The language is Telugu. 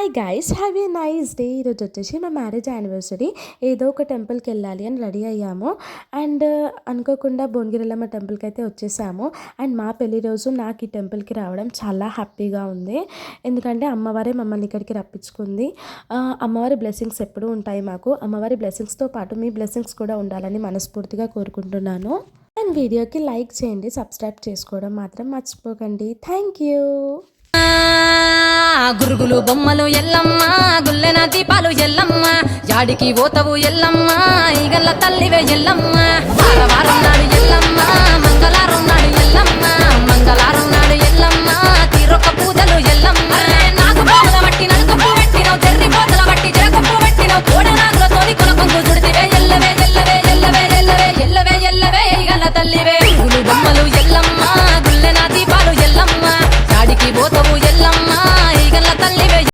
Hi guys, have a nice day. ఈరోజు వచ్చేసి మా మ్యారేజ్ యానివర్సరీ. ఏదో ఒక టెంపుల్కి వెళ్ళాలి అని రెడీ అయ్యాము. అండ్ అనుకోకుండా భువనగిరిలమ్మ టెంపుల్కి అయితే వచ్చేసాము. అండ్ మా పెళ్లి రోజు నాకు ఈ టెంపుల్కి రావడం చాలా హ్యాపీగా ఉంది. ఎందుకంటే అమ్మవారే మమ్మల్ని ఇక్కడికి రప్పించుకుంది. అమ్మవారి బ్లెస్సింగ్స్ ఎప్పుడూ ఉంటాయి మాకు. అమ్మవారి బ్లెస్సింగ్స్తో పాటు మీ బ్లెస్సింగ్స్ కూడా ఉండాలని మనస్ఫూర్తిగా కోరుకుంటున్నాను. అండ్ వీడియోకి లైక్ చేయండి, సబ్స్క్రైబ్ చేసుకోవడం మాత్రం మర్చిపోకండి. Thank you. గురుగులు బొమ్మలు ఎల్లమ్మ, గుల్లెన దీపాలు ఎల్లమ్మ, యాడికి పోతవు ఎల్లమ్మ, ఈగల్ల తల్లివే ఎల్లమ్మ. వారం నాడు ఎల్లమ్మ, మంగళారం నాడు ఎల్లమ్మ, మంగళారం నాడు ఎల్లమ్మ, తీరొక్క పూజలు ఎల్లమ్మ.